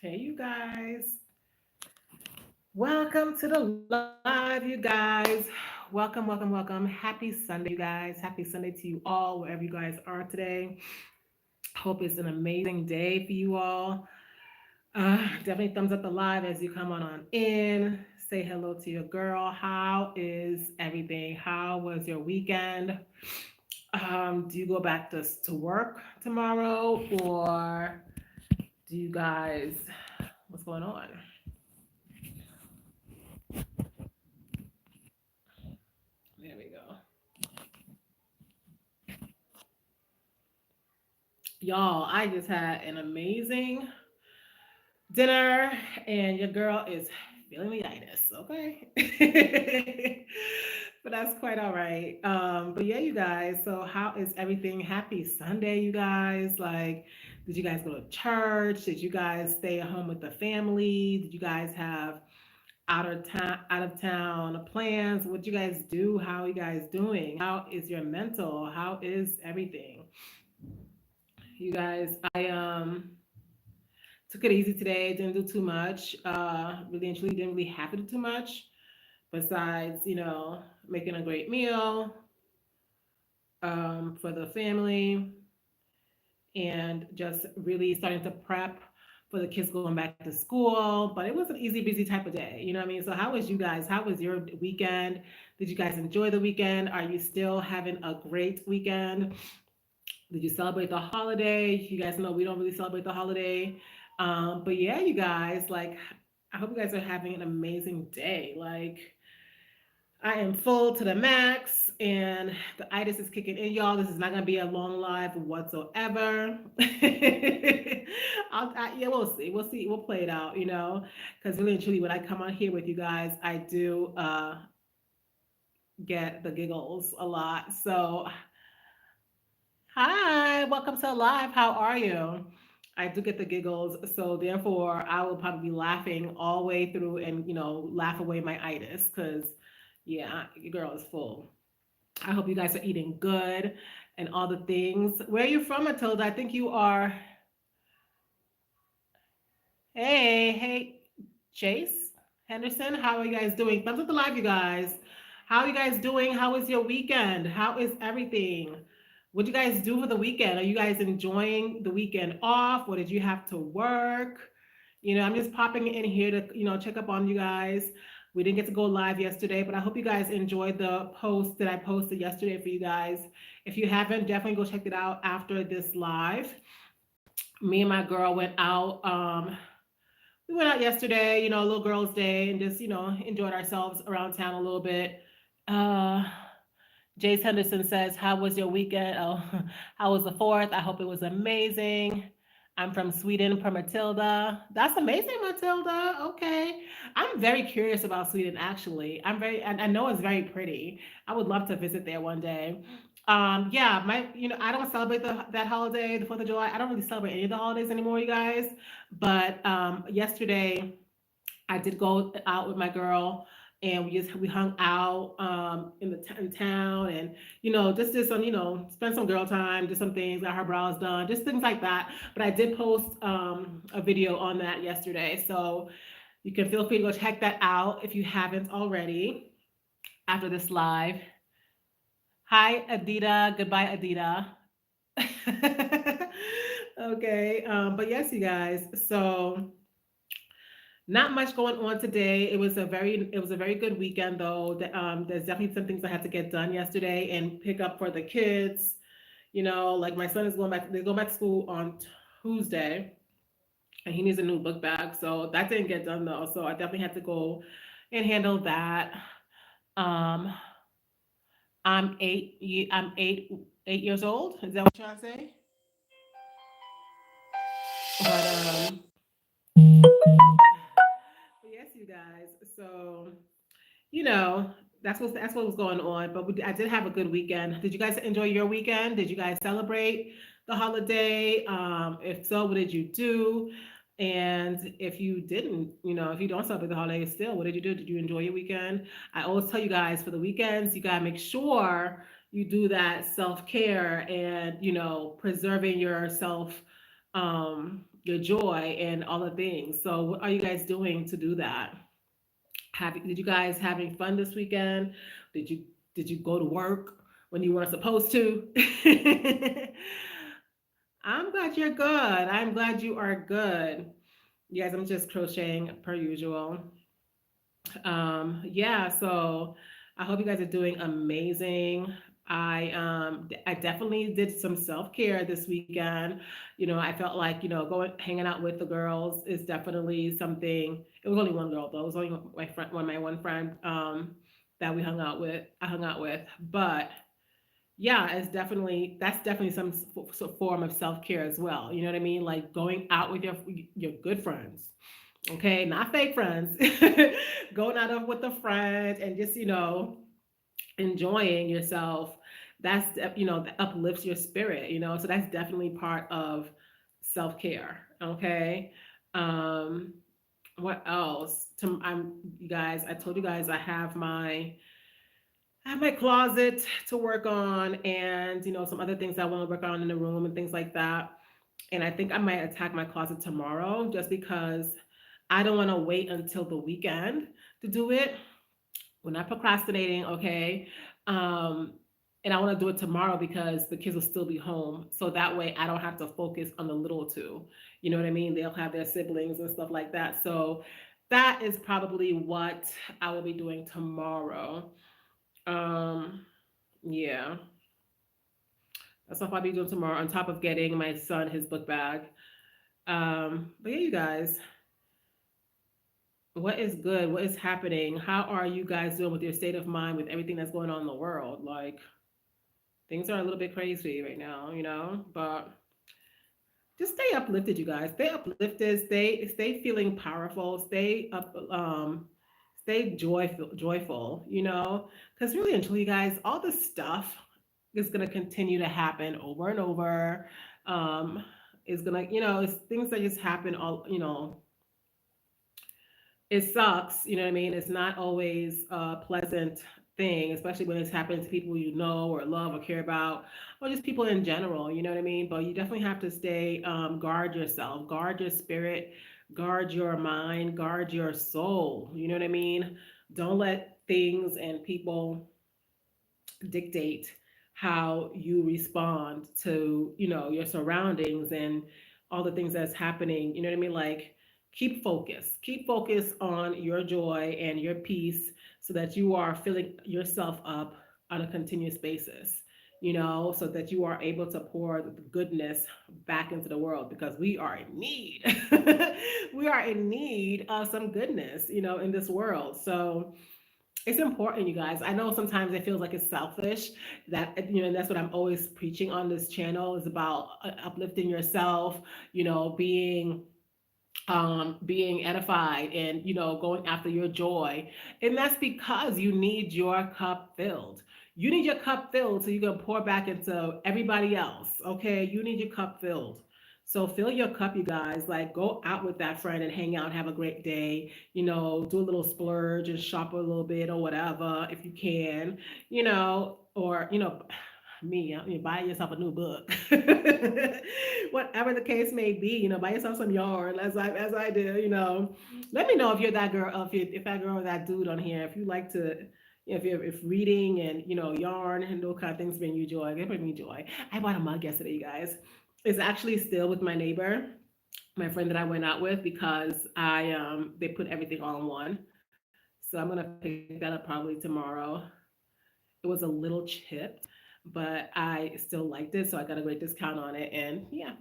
Hey, you guys. Welcome to the live, you guys. Welcome. Happy Sunday, you guys. Happy Sunday to you all, wherever you guys are today. Hope it's an amazing day for you all. Definitely thumbs up the live as you come on in. Say hello to your girl. How is everything? How was your weekend? Do you go back to work tomorrow, or do you guys? What's going on? There we go. Y'all, I just had an amazing dinner, and your girl is feeling the itis, okay? But that's quite all right. But yeah, you guys, so how is everything? Happy Sunday, you guys. Like, did you guys go to church? Did you guys stay at home with the family? Did you guys have out of town plans? What you guys do? How are you guys doing? How is your mental? How is everything? You guys, I took it easy today. Didn't do too much. Really and truly didn't really have to do too much besides, making a great meal for the family and just really starting to prep for the kids going back to school. But it was an easy, busy type of day. You know what I mean? So how was you guys? How was your weekend? Did you guys enjoy the weekend? Are you still having a great weekend? Did you celebrate the holiday? You guys know we don't really celebrate the holiday. But yeah, you guys, like, I hope you guys are having an amazing day. Like, I am full to the max, and the itis is kicking in, y'all. This is not gonna be a long live whatsoever. Yeah, we'll see. We'll see. We'll play it out, because really and truly, when I come on here with you guys, I do get the giggles a lot. So hi, welcome to Live. How are you? I do get the giggles, so therefore I will probably be laughing all the way through and laugh away my itis because yeah, your girl is full. I hope you guys are eating good and all the things. Where are you from, Matilda? I think you are. Hey, Chase Henderson. How are you guys doing? Thumbs up the live, you guys. How are you guys doing? How was your weekend? How is everything? What did you guys do for the weekend? Are you guys enjoying the weekend off? Or did you have to work? I'm just popping in here to, check up on you guys. We didn't get to go live yesterday, but I hope you guys enjoyed the post that I posted yesterday for you guys. If you haven't, definitely go check it out after this live. Me and my girl went out. We went out yesterday, little girls' day, and just, enjoyed ourselves around town a little bit. Uh, Jace Henderson says, "How was your weekend? Oh, how was the fourth? I hope it was amazing. I'm from Sweden per Matilda. That's amazing, Matilda. Okay. I'm very curious about Sweden, actually. I know it's very pretty. I would love to visit there one day. Yeah, I don't celebrate that holiday, the 4th of July. I don't really celebrate any of the holidays anymore, you guys. But yesterday, I did go out with my girl, and we hung out in town, and just did some, spend some girl time, did some things, got her brows done, just things like that. But I did post a video on that yesterday, so you can feel free to go check that out if you haven't already after this live. Hi, Adita. Goodbye, Adita. Okay, but yes, you guys. So not much going on today. It was a very good weekend though. There's definitely some things I had to get done yesterday and pick up for the kids. Like my son is going back. They go back to school on Tuesday, and he needs a new book bag. So that didn't get done though. So I definitely had to go and handle that. Um, I'm 8 years old. Is that what you're trying to say? But yes, you guys. So you know, that's what was going on. But I did have a good weekend. Did you guys enjoy your weekend? Did you guys celebrate the holiday? If so, what did you do? And if you didn't, if you don't celebrate the holiday still, what did you do? Did you enjoy your weekend? I always tell you guys for the weekends, you gotta make sure you do that self care and preserving yourself your joy and all the things. So what are you guys doing to do that? Did you guys having fun this weekend? Did you did you go to work when you weren't supposed to? I'm glad you're good. I'm glad you are good. You guys, I'm just crocheting per usual. Yeah, so I hope you guys are doing amazing. I definitely did some self-care this weekend. I felt like, going hanging out with the girls is definitely something. It was only one girl though. It was only my one friend that we hung out with. I hung out with. But yeah, that's definitely some form of self-care as well. You know what I mean? Like going out with your good friends, okay, not fake friends. Going out with a friend and just enjoying yourself. That uplifts your spirit. So that's definitely part of self-care. Okay. um what else? You guys, I told you guys I have my closet to work on, and some other things I want to work on in the room and things like that. And I think I might attack my closet tomorrow just because I don't want to wait until the weekend to do it. We're not procrastinating, okay? Um, and I want to do it tomorrow because the kids will still be home. So that way I don't have to focus on the little two. You know what I mean? They'll have their siblings and stuff like that. So that is probably what I will be doing tomorrow. Um, yeah, that's what I'll be doing tomorrow on top of getting my son his book bag. But yeah, you guys, what is good? What is happening? How are you guys doing with your state of mind with everything that's going on in the world? Like things are a little bit crazy right now, but just stay uplifted, you guys. Stay uplifted. Stay feeling powerful. Stay joyful. Because really and truly, you guys, all this stuff is gonna continue to happen over and over. Um, is gonna, it's things that just happen all. It sucks, you know what I mean? It's not always a pleasant thing, especially when it's happening to people you know or love or care about, or just people in general, you know what I mean? But you definitely have to stay, guard yourself, guard your spirit, guard your mind, guard your soul, you know what I mean? Don't let things and people dictate how you respond to your surroundings and all the things that's happening. You know what I mean? Like keep focus on your joy and your peace so that you are filling yourself up on a continuous basis, so that you are able to pour the goodness back into the world because we are in need. We are in need of some goodness, in this world. So it's important, you guys. I know sometimes it feels like it's selfish and that's what I'm always preaching on this channel is about uplifting yourself, being edified and going after your joy. And that's because you need your cup filled. You need your cup filled so you can pour back into everybody else. Okay, you need your cup filled. So fill your cup, you guys. Like go out with that friend and hang out, have a great day. Do a little splurge and shop a little bit or whatever if you can. Or me, I mean, buy yourself a new book. Whatever the case may be, buy yourself some yarn as I do. Let me know if you're that girl, if that girl or that dude on here, if you like to, if reading and yarn and those kind of things bring you joy. They bring me joy. I bought a mug yesterday, you guys. It's actually still with my neighbor, my friend that I went out with, because they put everything all in one. So I'm gonna pick that up probably tomorrow. It was a little chipped, but I still liked it, so I got a great discount on it, and yeah.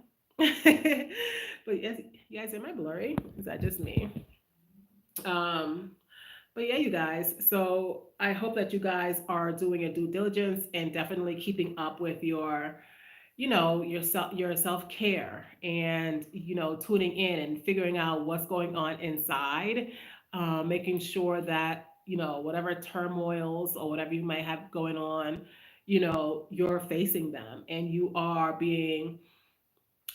But yes, you guys, am I blurry? Is that just me? Um, but yeah, you guys. So I hope that you guys are doing your due diligence and definitely keeping up with your self-care and tuning in and figuring out what's going on inside, making sure that whatever turmoils or whatever you might have going on, you're facing them and you are being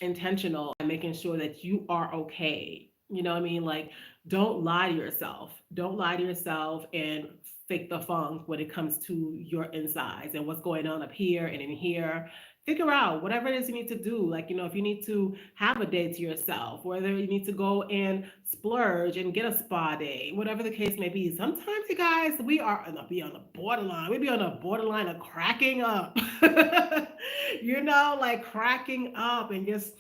intentional and making sure that you are okay. You know what I mean? Like, don't lie to yourself. Don't lie to yourself and fake the funk when it comes to your insides and what's going on up here and in here. figure out whatever it is you need to do. Like, if you need to have a day to yourself, whether you need to go and splurge and get a spa day, whatever the case may be. Sometimes, you guys, we are on be on the borderline. We be on the borderline of cracking up. Like cracking up and just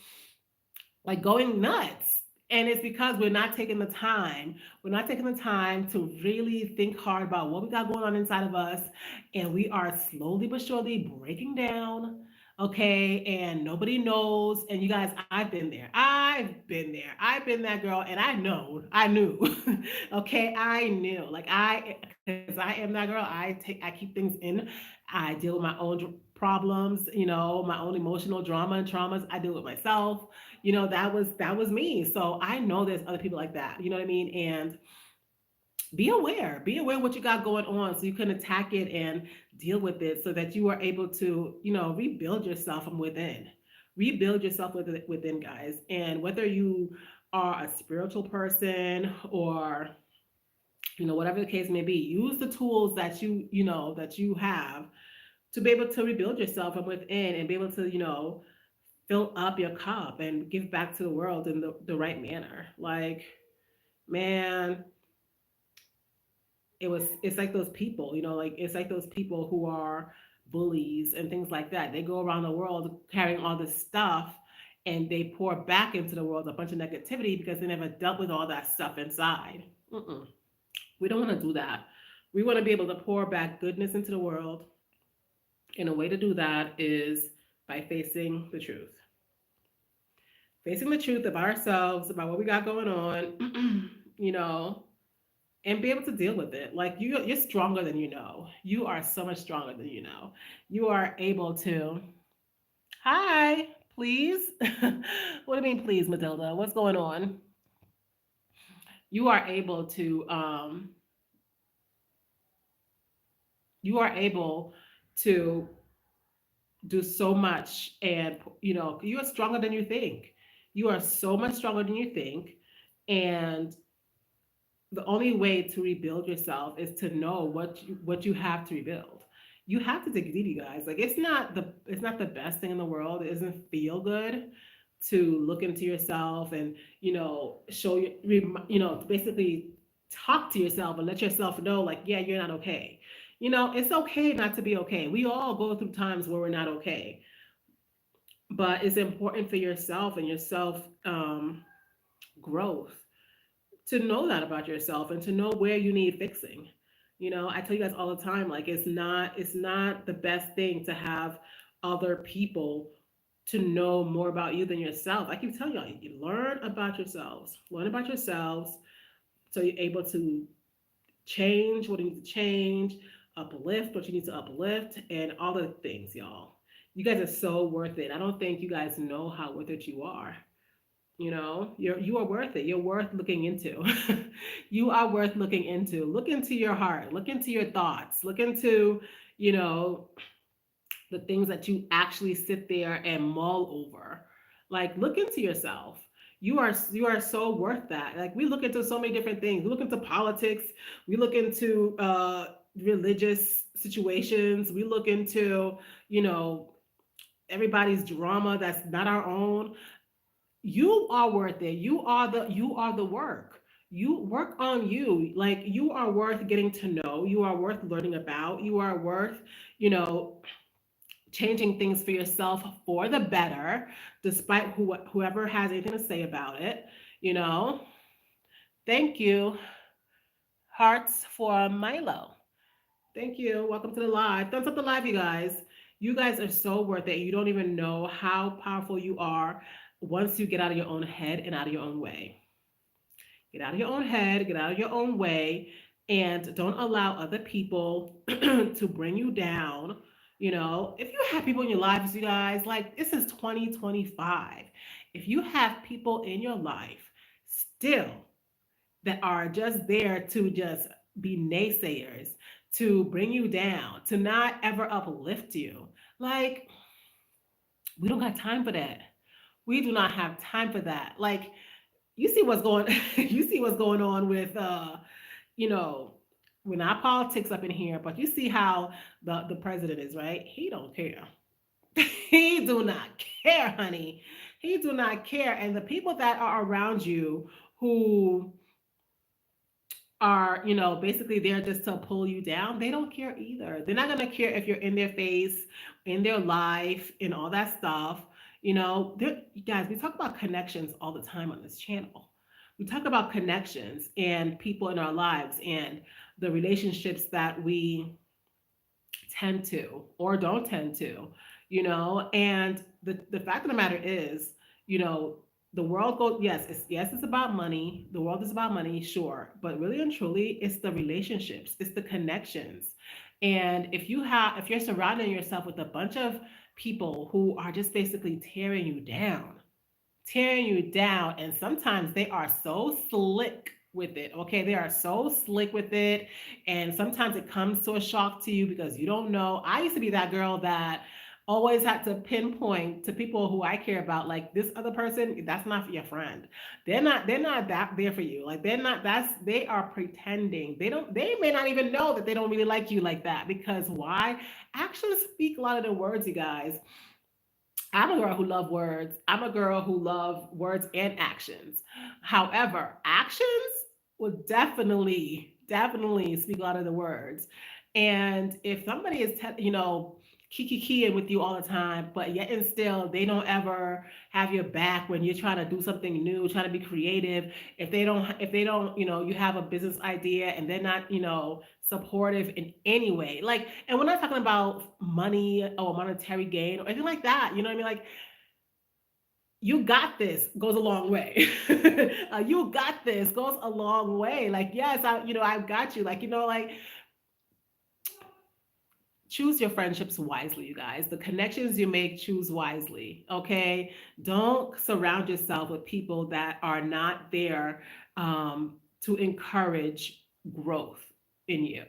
like going nuts. And it's because we're not taking the time. We're not taking the time to really think hard about what we got going on inside of us. And we are slowly but surely breaking down. Okay. And nobody knows. And you guys, I've been there. I've been there. I've been that girl. And I know, I knew. Okay. I knew. Like because I am that girl, I keep things in. I deal with my own problems, my own emotional drama and traumas. I deal with myself. That was me. So I know there's other people like that. You know what I mean? And be aware what you got going on so you can attack it and deal with it so that you are able to, rebuild yourself from within. Rebuild yourself within, guys. And whether you are a spiritual person or whatever the case may be, use the tools that you have to be able to rebuild yourself from within and be able to fill up your cup and give back to the world in the right manner. Like, man, it's like those people, like it's like those people who are bullies and things like that. They go around the world carrying all this stuff and they pour back into the world a bunch of negativity because they never dealt with all that stuff inside. Mm-mm. We don't want to do that. We want to be able to pour back goodness into the world. And a way to do that is by facing the truth. Facing the truth about ourselves, about what we got going on, you know, and be able to deal with it. Like you're stronger than you know. You are so much stronger than you know. You are able to. Hi, please. What do you mean, please, Matilda? What's going on? You are able to. You are able to do so much, and you are stronger than you think. You are so much stronger than you think, and the only way to rebuild yourself is to know what you have to rebuild. You have to dig deep, you guys. Like it's not the best thing in the world. It doesn't feel good to look into yourself and show you basically talk to yourself and let yourself know like, yeah, you're not okay. It's okay not to be okay. We all go through times where we're not okay, but it's important for yourself and your self growth to know that about yourself and to know where you need fixing. I tell you guys all the time, like it's not the best thing to have other people to know more about you than yourself. I keep telling y'all, you learn about yourselves. Learn about yourselves so you're able to change what you need to change, uplift what you need to uplift, and all the things, y'all. You guys are so worth it. I don't think you guys know how worth it you are. You are worth it. You're worth looking into. You are worth looking into. Look into your heart. Look into your thoughts. Look into, you know, the things that you actually sit there and mull over. Like look into yourself. You are so worth that. Like we look into so many different things. We look into politics. We look into religious situations. We look into, you know, everybody's drama that's not our own. You are worth it. You are the work. You work on you. Like you are worth getting to know. You are worth learning about. You are worth, you know, changing things for yourself for the better, despite whoever has anything to say about it. You know, thank you, hearts for Milo. Thank you. Welcome to the live. Thumbs up the live, you guys. You guys are so worth it. You don't even know how powerful you are once you get out of your own head and out of your own way. Get out of your own head, get out of your own way, and don't allow other people to bring you down. If you have people in your lives, you guys, like this is 2025. If you have people in your life still that are just there to just be naysayers, to bring you down, to not ever uplift you, like we don't got time for that. We do not have time for that. Like you see what's going you see what's going on with you know we're not politics up in here, but you see how the president is, right? He don't care. He do not care, honey. He do not care. And the people that are around you who are, basically there just to pull you down, they don't care either. They're not going to care if you're in their face, in their life, and all that stuff. You guys, we talk about connections all the time on this channel. We talk about connections and people in our lives and the relationships that we tend to or don't tend to, and the fact of the matter is, you know, the world goes, yes, it's about money. The world is about money, sure, but really and truly, it's the relationships, it's the connections. And if you're surrounding yourself with a bunch of people who are just basically tearing you down. And sometimes they are so slick with it. Okay. They are so slick with it. And sometimes it comes to a shock to you because you don't know. I used to be that girl that always had to pinpoint to people who I care about, like this other person, that's not your friend. They're not that there for you. Like they are pretending. They may not even know that they don't really like you like that. Because why? Actions speak a lot of the words, you guys. I'm a girl who love words. I'm a girl who love words and actions. However, actions will definitely speak a lot of the words. And if somebody is, kikiing with you all the time, but yet and still they don't ever have your back when you're trying to do something new, trying to be creative. If they don't, you have a business idea and they're not, supportive in any way. Like, and we're not talking about money or monetary gain or anything like that. You know what I mean? Like, you got this goes a long way. You got this goes a long way. Like, yes, I've got you. Like, like, choose your friendships wisely, you guys. The connections you make, choose wisely. Okay. Don't surround yourself with people that are not there to encourage growth in you.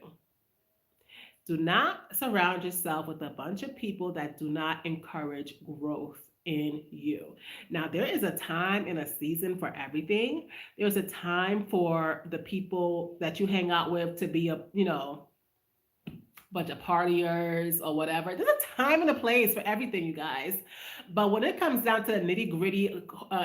Do not surround yourself with a bunch of people that do not encourage growth in you. Now, there is a time and a season for everything. There's a time for the people that you hang out with to be a, bunch of partiers or whatever. There's a time and a place for everything, you guys. But when it comes down to the nitty gritty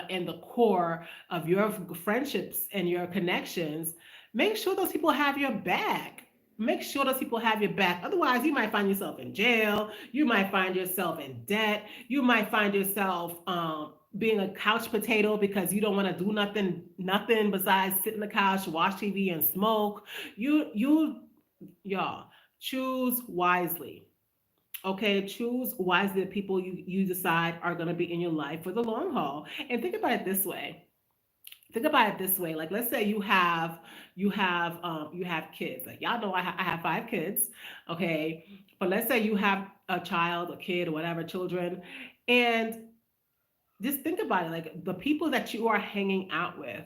and the core of your friendships and your connections, make sure those people have your back. Make sure those people have your back. Otherwise, you might find yourself in jail. You might find yourself in debt. You might find yourself being a couch potato because you don't want to do nothing besides sit on the couch, watch TV, and smoke. Y'all, choose wisely. Okay, choose wisely the people you decide are going to be in your life for the long haul. And think about it this way. Think about it this way. Like, let's say you have kids. Like, y'all know I have 5 kids. Okay, but let's say you have a child, a kid, or whatever, children, and just think about it, like the people that you are hanging out with,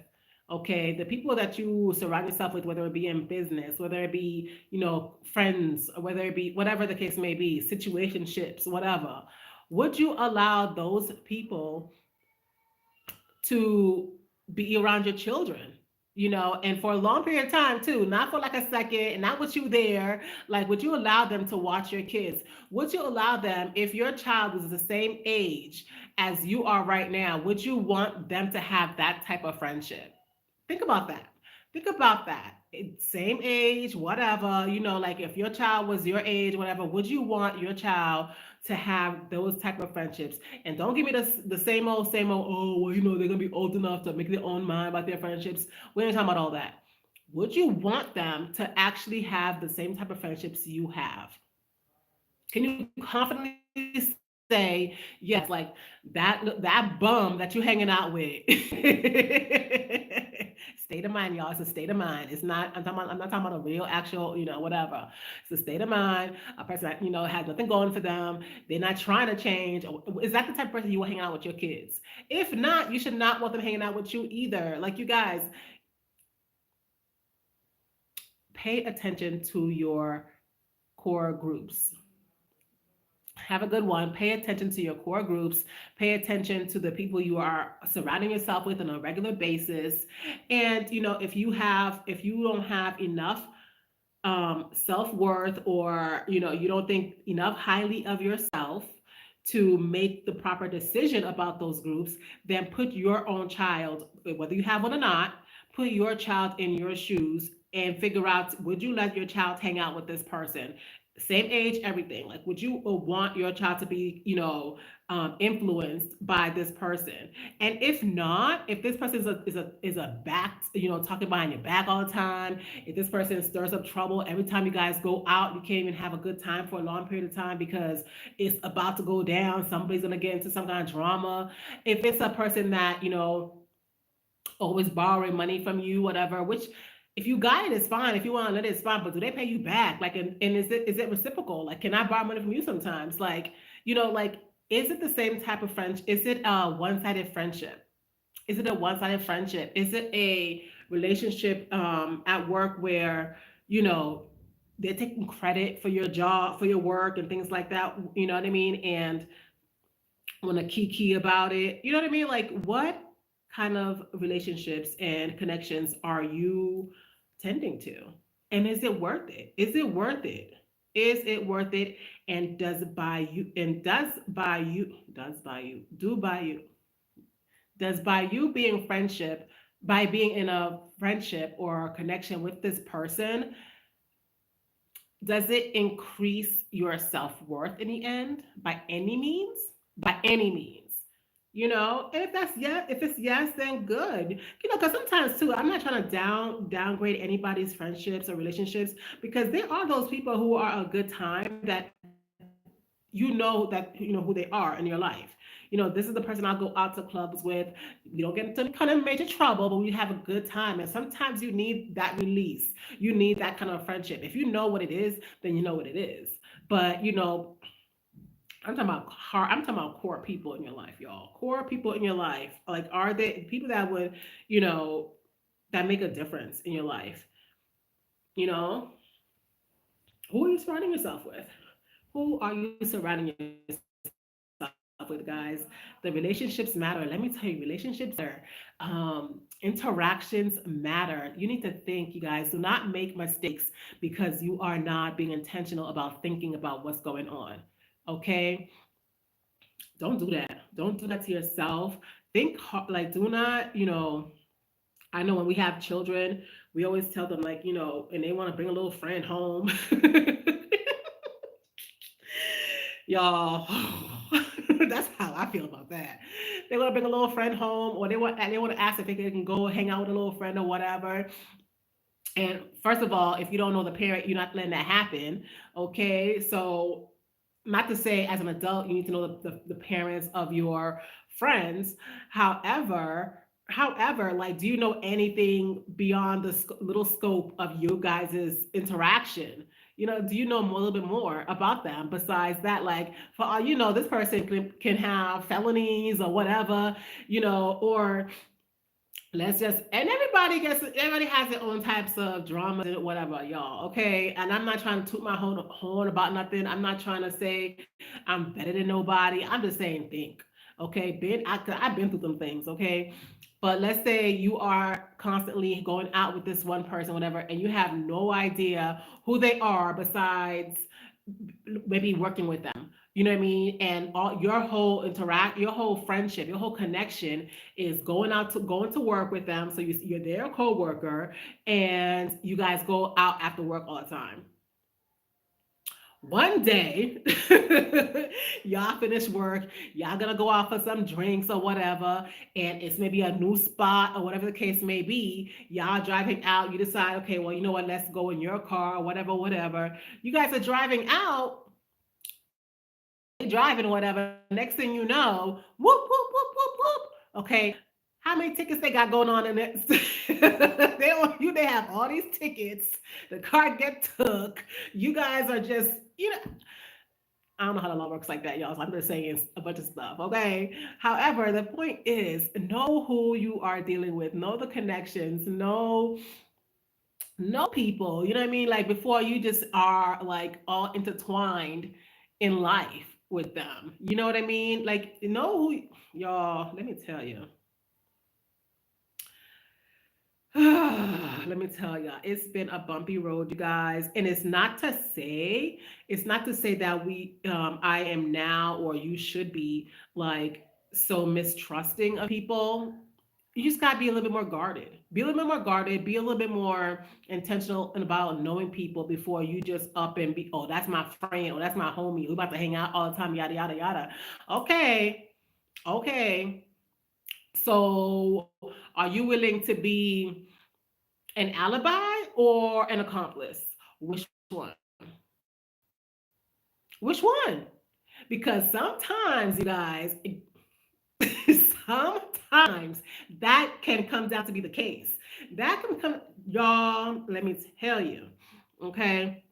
okay, the people that you surround yourself with, whether it be in business, whether it be, friends, or whether it be whatever the case may be, situationships, whatever, would you allow those people to be around your children, and for a long period of time too, not for like a second, and not with you there. Like, would you allow them to watch your kids? Would you allow them, if your child was the same age as you are right now, would you want them to have that type of friendship? Think about that. Think about that. Same age, whatever, like if your child was your age, whatever, would you want your child to have those type of friendships? And don't give me the same old, oh, well, they're going to be old enough to make their own mind about their friendships. We ain't talking about all that. Would you want them to actually have the same type of friendships you have? Can you confidently say yes? Like that bum that you're hanging out with. State of mind, y'all. It's a state of mind. It's not. I'm not talking about a real, actual, whatever. It's a state of mind. A person that has nothing going for them. They're not trying to change. Is that the type of person you will hang out with your kids? If not, you should not want them hanging out with you either. Like, you guys, pay attention to your core groups. Have a good one. Pay attention to your core groups. Pay attention to the people you are surrounding yourself with on a regular basis. And if you don't have enough self worth, or you don't think enough highly of yourself to make the proper decision about those groups, then put your own child, whether you have one or not, put your child in your shoes and figure out, would you let your child hang out with this person? Same age, everything. Like, would you want your child to be, influenced by this person? And if not, if this person is a back, talking behind your back all the time, if this person stirs up trouble every time you guys go out, you can't even have a good time for a long period of time because it's about to go down. Somebody's gonna get into some kind of drama. If it's a person that always borrowing money from you, whatever, which if you got it, it's fine. If you want to let it, it's fine. But do they pay you back? Like, and is it reciprocal? Like, can I borrow money from you sometimes? Like, like, is it the same type of friendship? Is it a one-sided friendship? Is it a one-sided friendship? Is it a relationship at work where, you know, they're taking credit for your job, for your work and things like that? You know what I mean? And want to kiki about it. You know what I mean? Like, what kind of relationships and connections are you tending to? And is it worth it? Is it worth it? Is it worth it? And does by you being friendship, by being in a friendship or a connection with this person, does it increase your self-worth in the end by any means? By any means. And if that's yes, if it's yes, then good. Because sometimes too, I'm not trying to downgrade anybody's friendships or relationships, because there are those people who are a good time that who they are in your life. This is the person I'll go out to clubs with. We don't get into any kind of major trouble, but we have a good time. And sometimes you need that release. You need that kind of friendship. If you know what it is, then you know what it is. But I'm talking about core people in your life, y'all. Core people in your life. Like, are they people that would, you know, that make a difference in your life? You know, who are you surrounding yourself with? Who are you surrounding yourself with, guys? The relationships matter. Let me tell you, relationships matter. Interactions matter. You need to think, you guys. Do not make mistakes because you are not being intentional about thinking about what's going on. Okay? Don't do that. Don't do that to yourself. Like, do not, I know when we have children, we always tell them, like, and they want to bring a little friend home. Y'all, that's how I feel about that. They want to bring a little friend home, or they want to ask if they can go hang out with a little friend or whatever. And first of all, if you don't know the parent, you're not letting that happen. Okay, so not to say as an adult you need to know the parents of your friends. However, like, do you know anything beyond the little scope of you guys' interaction? Do you know a little bit more about them besides that? Like, for all you know, this person can have felonies or whatever, or let's just, and everybody has their own types of dramas and whatever, y'all. Okay, and I'm not trying to toot my horn about nothing. I'm not trying to say I'm better than nobody. I'm just saying think. Okay, I've been through some things. Okay, but let's say you are constantly going out with this one person, whatever, and you have no idea who they are besides maybe working with them. You know what I mean? And all your whole friendship, your whole connection is going to work with them. So you're their coworker, and you guys go out after work all the time. One day, y'all finish work, y'all gonna go out for some drinks or whatever, and it's maybe a new spot or whatever the case may be. Y'all driving out, you decide, okay, well, you know what, let's go in your car or whatever, whatever. You guys are driving out, they driving or whatever. Next thing you know, whoop, whoop, whoop, whoop, whoop. Okay, how many tickets they got going on in it? They have all these tickets. The car get took. You guys are just, I don't know how the law works like that, y'all. So I'm just saying a bunch of stuff, okay? However, the point is, know who you are dealing with, know the connections, know people. You know what I mean? Like, before you just are like all intertwined in life with them. You know what I mean? Like, know who y'all. Let me tell you. Let me tell you, it's been a bumpy road, you guys, and it's not to say that I am now, or you should be, like, so mistrusting of people. You just gotta be a little bit more guarded. Be a little bit more guarded. Be a little bit more intentional about knowing people before you just up and be. Oh, that's my friend. Oh, that's my homie. We about to hang out all the time. Yada yada yada. Okay, okay. So, are you willing to be an alibi or an accomplice? Which one? Which one? Because sometimes, you guys, sometimes that can come down to be the case. That can come, y'all, let me tell you, okay?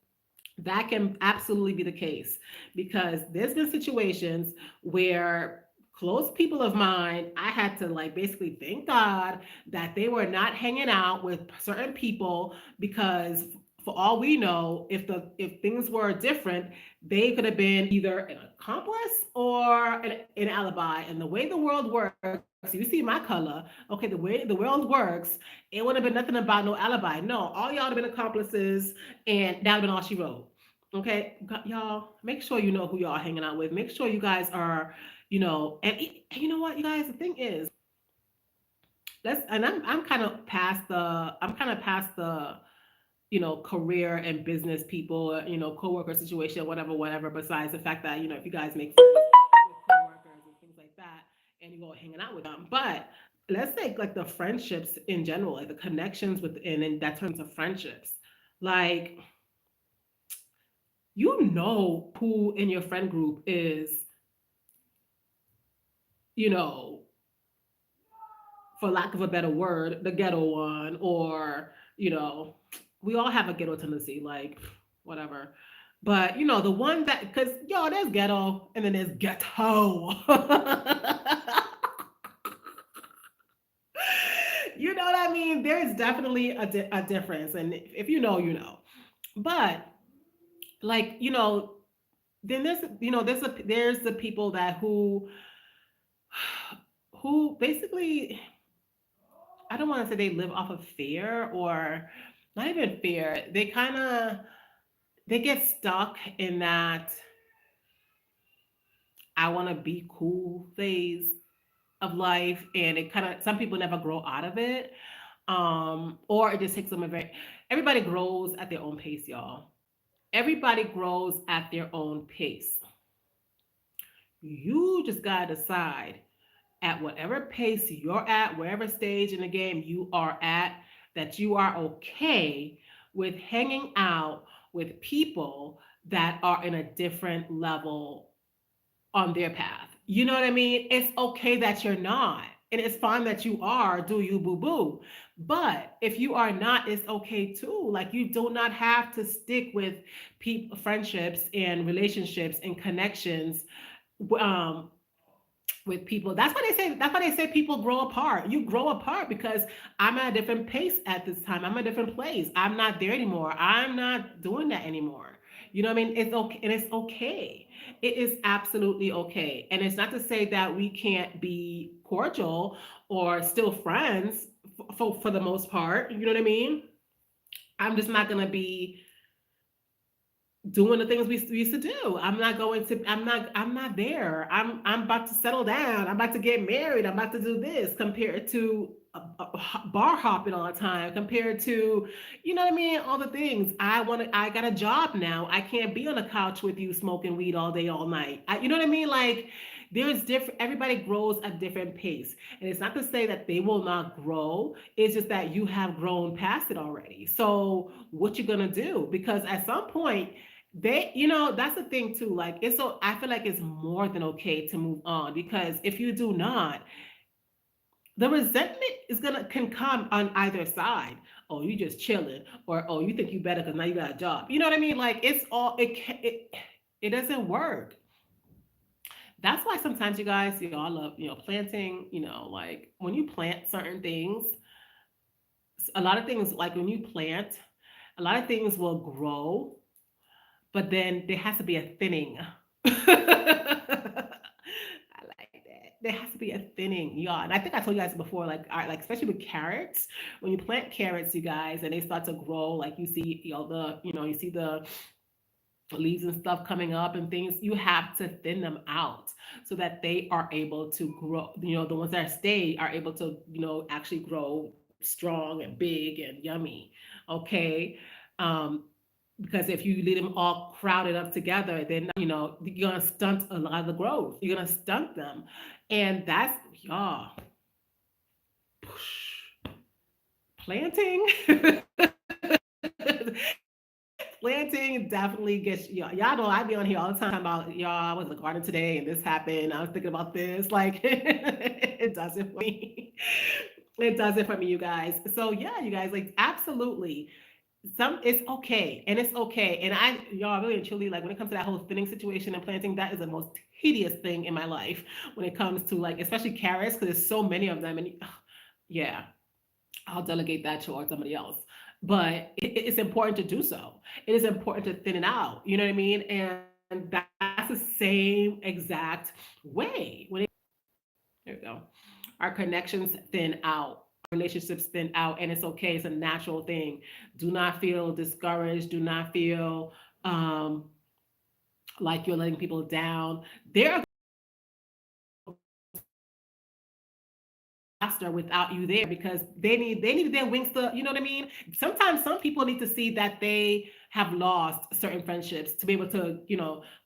That can absolutely be the case because there's been situations where close people of mine, I had to, like, basically thank God that they were not hanging out with certain people, because for all we know, if things were different, they could have been either an accomplice or an alibi. And the way the world works, you see my color, okay, the way the world works, it would have been nothing about no alibi. No, all y'all would have been accomplices, and that would have been all she wrote. Okay, y'all, make sure you know who y'all are hanging out with. Make sure you guys are, and you know what, you guys, the thing is, I'm kind of past the career and business people, coworker situation, whatever, whatever. Besides the fact that, if you guys make friends with coworkers and things like that, and you go hanging out with them, but let's take, like, the friendships in general, like the connections within, and that turns into friendships. Like, who in your friend group is, you know, for lack of a better word, the ghetto one, or, we all have a ghetto tendency, like, whatever. But, the one that, because, there's ghetto and then there's ghetto. You know what I mean? There's definitely a difference. And if you know, you know. But, like, then there's the people that who basically, I don't want to say they live off of fear, or not even fear. They get stuck in that I want to be cool phase of life, and it kind of, some people never grow out of it. Or it just takes them a very, everybody grows at their own pace, y'all. Everybody grows at their own pace. You just gotta decide, at whatever pace you're at, wherever stage in the game you are at, that you are okay with hanging out with people that are in a different level on their path. You know what I mean? It's okay that you're not. And it's fine that you are, do you, boo boo. But if you are not, it's okay too. Like, you do not have to stick with friendships and relationships and connections, um, with people. That's why they say people grow apart. You grow apart because I'm at a different pace at this time. I'm at a different place. I'm not there anymore. I'm not doing that anymore. You know what I mean? It's okay, and it's okay. It is absolutely okay. And it's not to say that we can't be cordial or still friends for the most part. You know what I mean? I'm just not gonna be doing the things we used to do. I'm not there. I'm about to settle down. I'm about to get married. I'm about to do this, compared to bar hopping all the time, compared to, you know what I mean, all the things. I got a job now. I can't be on the couch with you smoking weed all day all night. You know what I mean? Like, there's different, everybody grows at different pace. And it's not to say that they will not grow. It's just that you have grown past it already. So what you gonna do? Because at some point, that's the thing too. Like, I feel like it's more than okay to move on, because if you do not, the resentment can come on either side. Oh, you just chilling, or oh, you think you better because now you got a job. You know what I mean? Like, it doesn't work. That's why sometimes, you guys, I love, planting. Like, when you plant certain things, a lot of things, like when you plant, a lot of things will grow, but then there has to be a thinning. I like that. There has to be a thinning, y'all. And I think I told you guys before, like, like especially with carrots, when you plant carrots, you guys, and they start to grow, like you see, you see the leaves and stuff coming up and things, you have to thin them out so that they are able to grow. The ones that stay are able to, actually grow strong and big and yummy. Okay. Um, because if you leave them all crowded up together, then you're gonna stunt a lot of the growth. You're gonna stunt them, and that's y'all planting. Planting definitely gets y'all know I be on here all the time about y'all. I was in the garden today and this happened. I was thinking about this. Like it does it for me. It does it for me, you guys. So yeah, you guys, like absolutely. It's okay, and it's okay. And y'all really and truly, like when it comes to that whole thinning situation and planting, that is the most tedious thing in my life when it comes to like especially carrots because there's so many of them. And yeah, I'll delegate that to somebody else. But it's important to do so. It is important to thin it out. You know what I mean? And that's the same exact way when it, there we go. Our connections thin out, relationships thin out, and it's okay. It's a natural thing. Do not feel discouraged. Do not feel like you're letting people down. There are faster without you there because they need their wings to, you know what I mean? Sometimes some people need to see that they have lost certain friendships to be able to,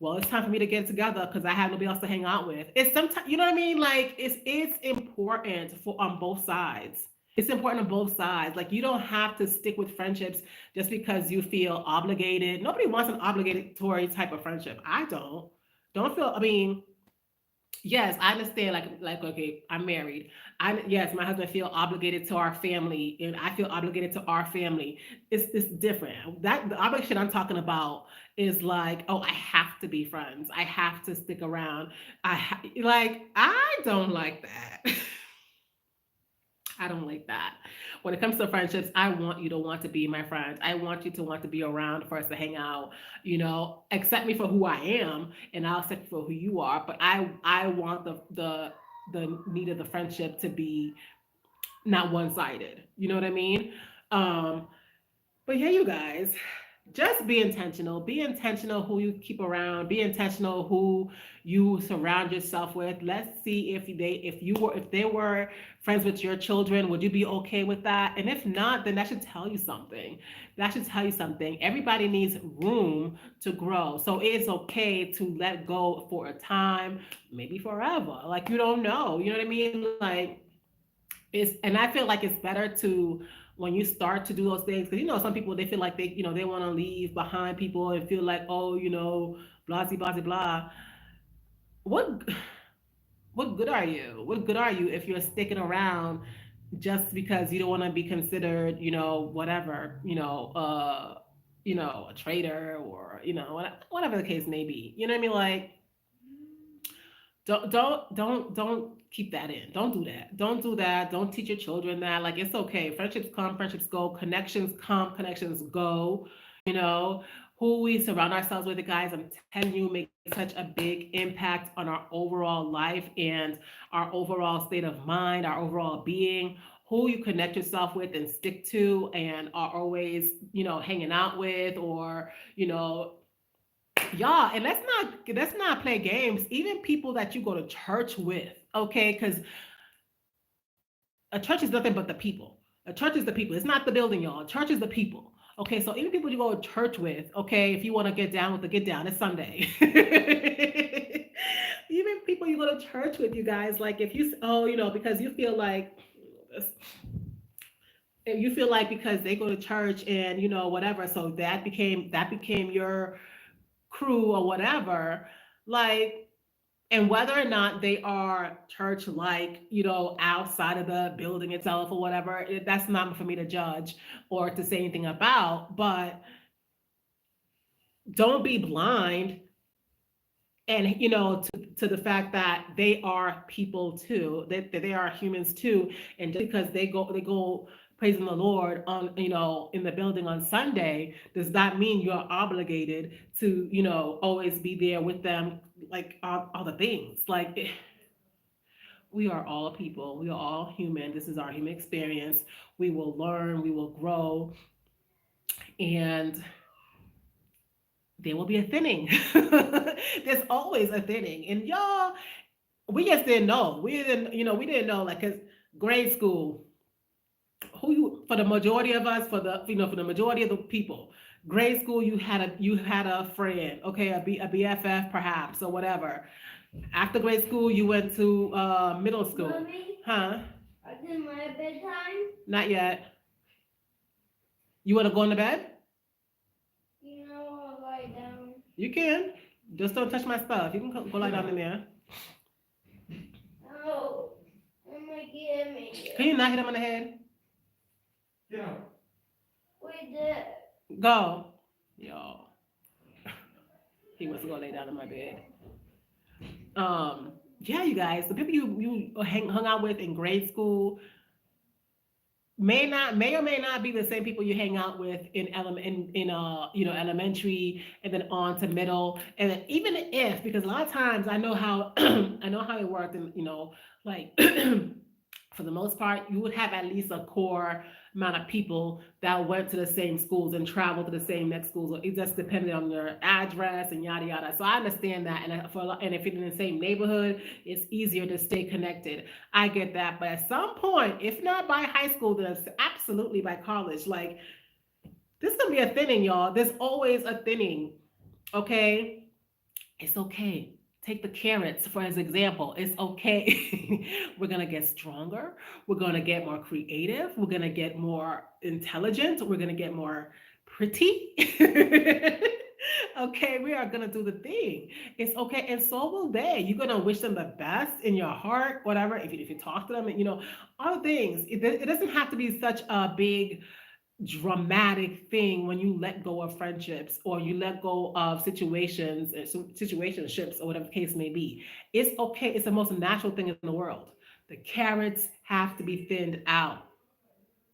well, it's time for me to get together because I have nobody else to hang out with. It's sometimes, you know what I mean? Like it's important for on both sides. It's important on both sides. Like you don't have to stick with friendships just because you feel obligated. Nobody wants an obligatory type of friendship. I don't feel, I mean, yes, I understand. Like, okay, I'm married. Yes, my husband feel obligated to our family, and I feel obligated to our family. It's different. That the obligation I'm talking about is like, oh, I have to be friends. I have to stick around. Like, I don't like that. I don't like that. When it comes to friendships, I want you to want to be my friend. I want you to want to be around for us to hang out. Accept me for who I am, and I'll accept you for who you are. But I want the need of the friendship to be not one sided. You know what I mean? Um, but yeah, you guys, just be intentional. Be intentional who you keep around. Be intentional who you surround yourself with. Let's see if they were friends with your children, would you be okay with that? And if not, then that should tell you something. That should tell you something. Everybody needs room to grow. So it's okay to let go for a time, maybe forever. Like you don't know. You know what I mean? Like and I feel like it's better to when you start to do those things because some people they feel like they want to leave behind people and feel like, oh, blah blah blah blah. What what good are you? What good are you if you're sticking around just because you don't want to be considered, whatever, a traitor or whatever the case may be. You know what I mean? Like don't keep that in. Don't do that. Don't do that. Don't teach your children that. Like it's okay. Friendships come, friendships go. Connections come, connections go. You know who we surround ourselves with, guys. I'm telling you, makes such a big impact on our overall life and our overall state of mind, our overall being. Who you connect yourself with and stick to, and are always hanging out with, or y'all, and let's not play games. Even people that you go to church with, okay? Because a church is nothing but the people. A church is the people. It's not the building, y'all. Church is the people. Okay, so even people you go to church with, okay, if you want to get down with the get down, it's Sunday. Even people you go to church with, you guys, like if you, oh, because you feel like because they go to church and whatever, so that became your crew or whatever, like, and whether or not they are church like, outside of the building itself or whatever, that's not for me to judge or to say anything about. But don't be blind and to the fact that they are people too, that they are humans too, and just because they go praising the Lord on in the building on Sunday does not mean you're obligated to always be there with them, like all the things like We are all people. We are all human. This is our human experience. We will learn, we will grow, and there will be a thinning. There's always a thinning. And y'all, we just didn't know. We didn't know, like, cause grade school, who you, for the majority of us, for the majority of the people, grade school, you had a friend, okay, a BFF perhaps, or whatever. After grade school, you went to middle school. Mommy, Huh? I did my bedtime. Not yet. You want to go into bed? You know, I'll lie down. You can. Just don't touch my stuff. You can go lie down in there. No, I'm gonna get Can me. you not hit him on the head? We did. Go. Yo, he wants to go lay down in my bed. Yeah, you guys, the people you hung out with in grade school may or may not be the same people you hang out with in elementary, and then on to middle, and then even if, because a lot of times I know how I know how it worked, and like for the most part, you would have at least a core amount of people that went to the same schools and traveled to the same next schools. So it just depended on your address and yada yada. So I understand that, and if you're in the same neighborhood, it's easier to stay connected. I get that, but at some point, if not by high school, then absolutely by college. Like, this is gonna be a thinning, y'all. There's always a thinning. Okay, it's okay. Take the carrots for as example. It's okay. We're gonna get stronger. We're gonna get more creative. We're gonna get more intelligent. We're gonna get more pretty. Okay, we are gonna do the thing. It's okay, and so will they. You're gonna wish them the best in your heart, whatever. If you talk to them, and all the things. It doesn't have to be such a big dramatic thing when you let go of friendships, or you let go of situations and situationships, or whatever the case may be. It's okay. It's the most natural thing in the world. The carrots have to be thinned out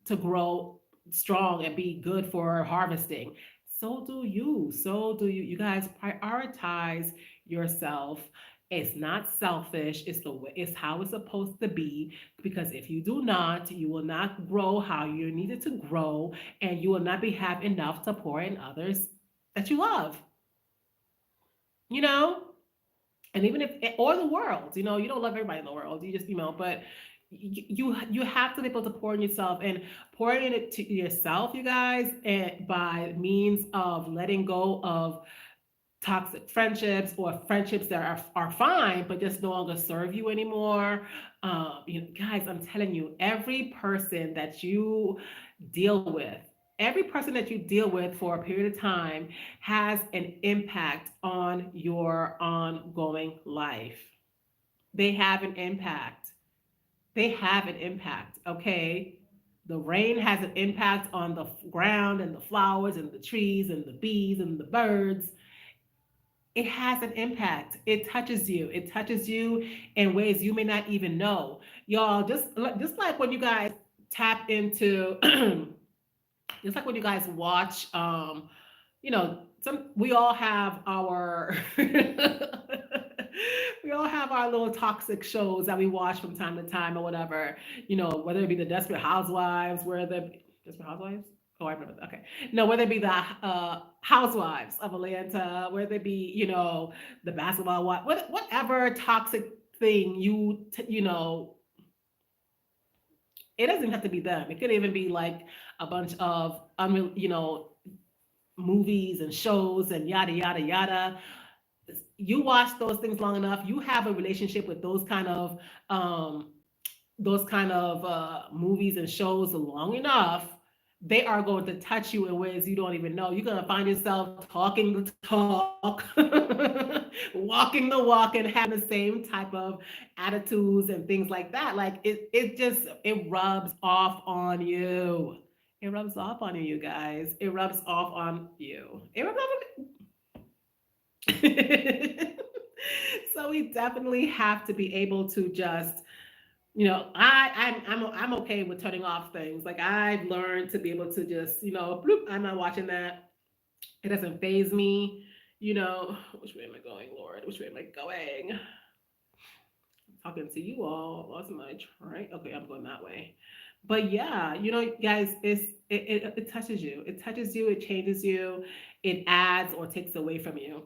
to grow strong and be good for harvesting. So do you. So do you. You guys prioritize yourself. It's not selfish. It's how it's supposed to be. Because if you do not, you will not grow how you needed to grow, and you will not be have enough to pour in others that you love. You know, and even if, or the world, you don't love everybody in the world. You just, but you have to be able to pour in yourself, and pouring it to yourself, you guys, and by means of letting go of toxic friendships, or friendships that are fine but just no longer serve you anymore. Guys, I'm telling you, every person that you deal with, every person that you deal with for a period of time has an impact on your ongoing life. They have an impact. They have an impact, okay? The rain has an impact on the ground and the flowers and the trees and the bees and the birds. It has an impact. It touches you. It touches you in ways you may not even know. Y'all, just like when you guys tap into just like when you guys watch some we all have our we all have our little toxic shows that we watch from time to time, or whatever, whether it be the Desperate Housewives, where the Desperate Housewives. Oh, I remember. Okay, no, whether it be the Housewives of Atlanta, whether it be the basketball, whatever toxic thing it doesn't have to be them. It could even be like a bunch of unreal, movies and shows and yada yada yada. You watch those things long enough, you have a relationship with um, those kind of movies and shows long enough, they are going to touch you in ways you don't even know. You're going to find yourself talking the talk, walking the walk, and having the same type of attitudes and things like that. Like it rubs off on you. It rubs off on you, you guys. It rubs off on you. It rubs off on So we definitely have to be able to just, I'm okay with turning off things. Like, I've learned to be able to just, bloop, I'm not watching that. It doesn't phase me. Which way am I going, Lord? Which way am I going? I'm talking to you all. Lost my train. Okay, I'm going that way. But yeah, guys, it touches you. It touches you. It changes you. It adds or takes away from you.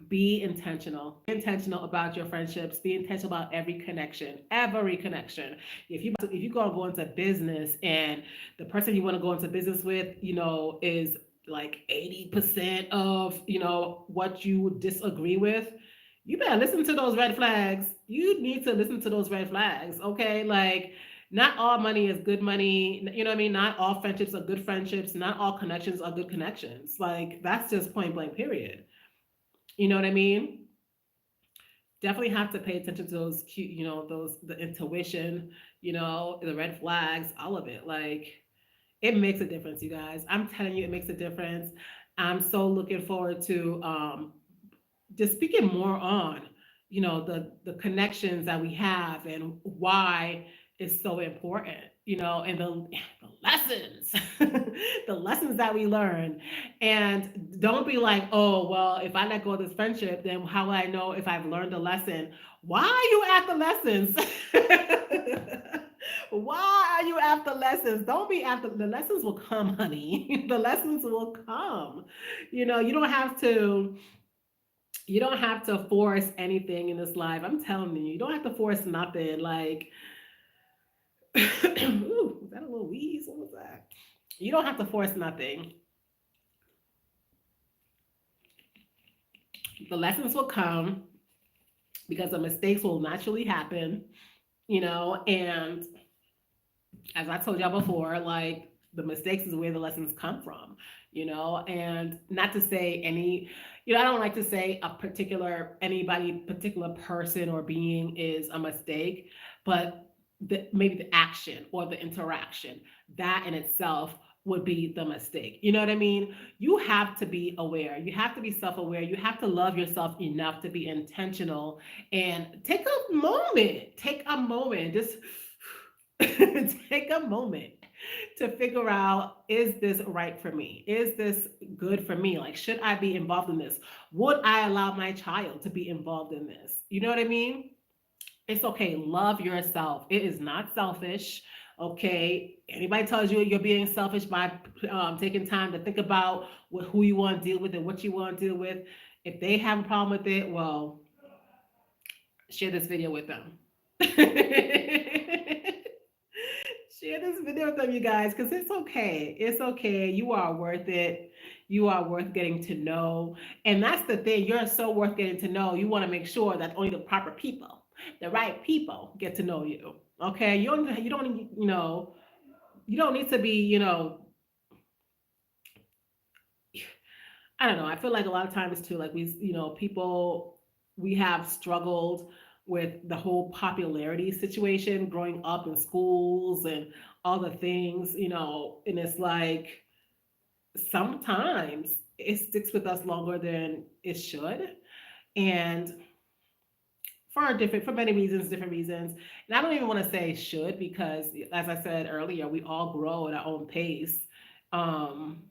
Be intentional. Be intentional about your friendships. Be intentional about every connection. Every connection. If you go into business and the person you want to go into business with, is like 80% of what you disagree with, you better listen to those red flags. You need to listen to those red flags. Okay, like not all money is good money. You know what I mean? Not all friendships are good friendships. Not all connections are good connections. Like that's just point blank. Period. You know what I mean? Definitely have to pay attention to those cute, those the intuition, the red flags, all of it. Like it makes a difference, you guys. I'm telling you, it makes a difference. I'm so looking forward to just speaking more on, the connections that we have and why it's so important, and the lessons, the lessons that we learn. And don't be like, oh, well, if I let go of this friendship, then how will I know if I've learned a lesson? Why are you at the lessons? Why are you after lessons? Don't be after the lessons will come, honey. The lessons will come. You don't have to force anything in this life. I'm telling you, you don't have to force nothing. Like, ooh, was that a little wheeze? What was that? You don't have to force nothing. The lessons will come because the mistakes will naturally happen, and as I told y'all before, like the mistakes is where the lessons come from, and not to say I don't like to say particular person or being is a mistake, but maybe the action or the interaction, that in itself would be the mistake. You know what I mean? You have to be aware. You have to be self aware. You have to love yourself enough to be intentional and take a moment. Take a moment. Just take a moment to figure out, is this right for me? Is this good for me? Like, should I be involved in this? Would I allow my child to be involved in this? You know what I mean? It's okay. Love yourself. It is not selfish. Okay. Anybody tells you you're being selfish by taking time to think about who you want to deal with and what you want to deal with, if they have a problem with it, well, share this video with them. Share this video with them, you guys, because it's okay. It's okay. You are worth it. You are worth getting to know. And that's the thing. You're so worth getting to know. You want to make sure that only the proper people, the right people, get to know you. Okay. You don't need to be, I don't know. I feel like a lot of times too, like people, we have struggled with the whole popularity situation growing up in schools and all the things, and it's like sometimes it sticks with us longer than it should. And for many reasons, different reasons. And I don't even want to say should because as I said earlier, we all grow at our own pace. Um,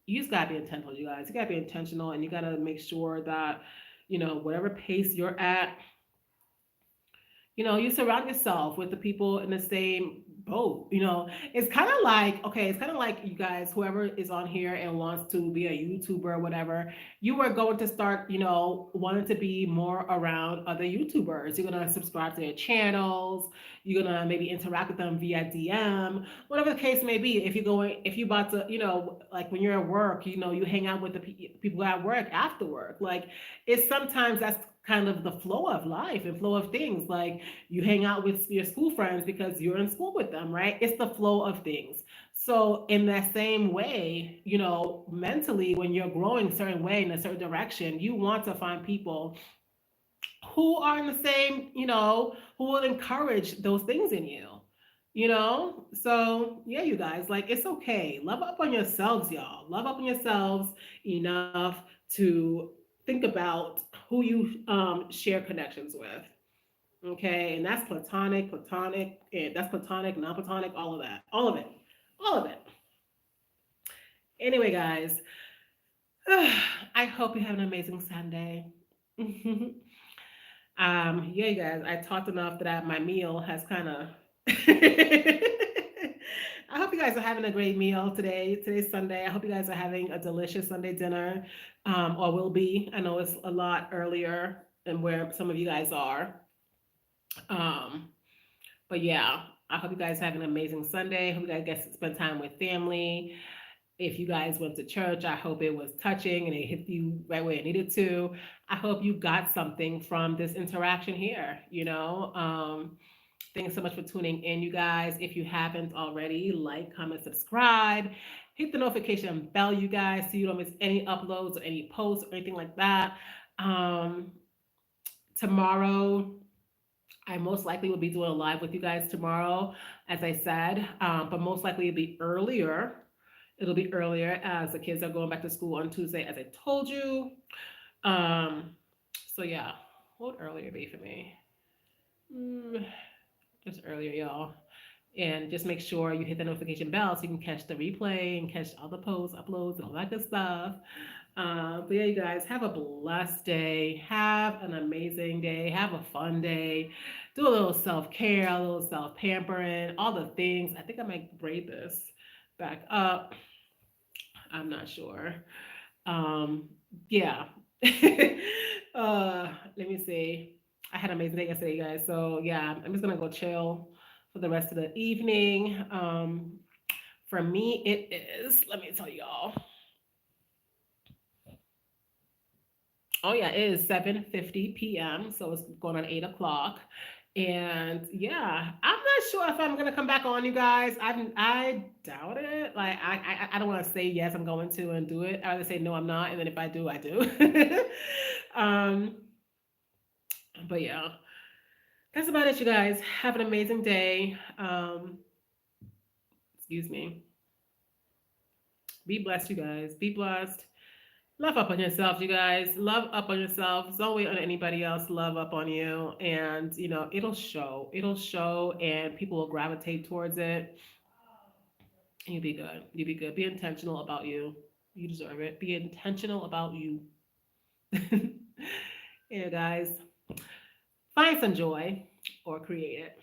you just gotta be intentional, you guys. You gotta be intentional and you gotta make sure that, whatever pace you're at, you surround yourself with the people in the same boat. It's kind of like, okay, it's kind of like you guys, whoever is on here and wants to be a YouTuber or whatever, you are going to start, wanting to be more around other YouTubers. You're going to subscribe to their channels. You're going to maybe interact with them via DM, whatever the case may be. If you about to, like when you're at work, you hang out with the people at work after work. Like it's sometimes that's kind of the flow of life and flow of things. Like you hang out with your school friends because you're in school with them, right? It's the flow of things. So in that same way, mentally, when you're growing a certain way in a certain direction, you want to find people who are in the same, who will encourage those things in you. So yeah, you guys, like it's okay. Love up on yourselves, y'all. Love up on yourselves enough to think about who you share connections with. Okay, and that's platonic, and that's platonic, non-platonic, all of it, all of it. Anyway, guys, I hope you have an amazing Sunday. Yeah, you guys, I talked enough that my meal has kind of. I hope you guys are having a great meal today. Today's Sunday. I hope you guys are having a delicious Sunday dinner, or will be. I know it's a lot earlier than where some of you guys are. Um, but yeah, I hope you guys have an amazing Sunday. Hope you guys get to spend time with family. If you guys went to church, I hope it was touching and it hit you right where it needed to. I hope you got something from this interaction here, Thanks so much for tuning in, you guys. If you haven't already, like, comment, subscribe. Hit the notification bell, you guys, so you don't miss any uploads or any posts or anything like that. Um, Tomorrow, I most likely will be doing a live with you guys tomorrow, as I said, but most likely it'll be earlier. It'll be earlier as the kids are going back to school on Tuesday, as I told you. Um, so yeah, what would earlier be for me? Mm, just earlier, y'all. And just make sure you hit the notification bell so you can catch the replay and catch all the posts, uploads, and all that good stuff. But yeah, you guys, have a blessed day. Have an amazing day. Have a fun day. Do a little self care, a little self pampering, all the things. I think I might braid this back up. I'm not sure. Um, yeah. Let me see. I had an amazing day yesterday, guys. So yeah, I'm just gonna go chill for the rest of the evening. For me, it is. Let me tell y'all. Oh yeah, it is 7:50 p.m. So it's going on 8 o'clock. And yeah, I'm not sure if I'm gonna come back on, you guys. I doubt it. Like I don't want to say yes, I'm going to and do it. I rather say no, I'm not, and then if I do, I do. um, but yeah, that's about it, you guys. Have an amazing day. Excuse me. Be blessed, you guys. Be blessed. Love up on yourself, you guys. Love up on yourself. Don't wait on anybody else to love up on you. And, it'll show. It'll show, and people will gravitate towards it. And you'll be good. You'll be good. Be intentional about you. You deserve it. Be intentional about you. Yeah, guys. Find some joy or create it.